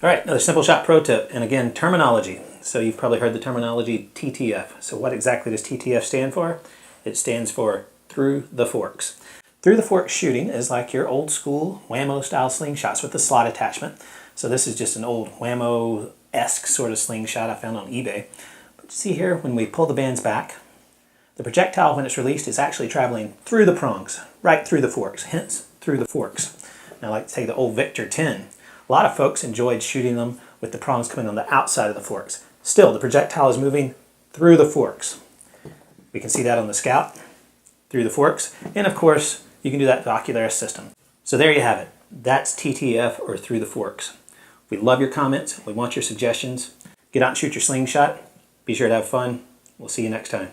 All right, another SimpleShot Pro Tip, and again, terminology. So you've probably heard the terminology TTF. So what exactly does TTF stand for? It stands for through the forks. Through the forks shooting is like your old school whammo style slingshots with the slot attachment. So this is just an old whammo-esque sort of slingshot I found on eBay. But see here, when we pull the bands back, the projectile, when it's released, is actually traveling through the prongs, right through the forks, hence through the forks. Now, like take the old Victor 10. A lot of folks enjoyed shooting them with the prongs coming on the outside of the forks. Still, the projectile is moving through the forks. We can see that on the Scout, through the forks, and of course, you can do that with the Oculus system. So there you have it. That's TTF, or through the forks. We love your comments. We want your suggestions. Get out and shoot your slingshot. Be sure to have fun. We'll see you next time.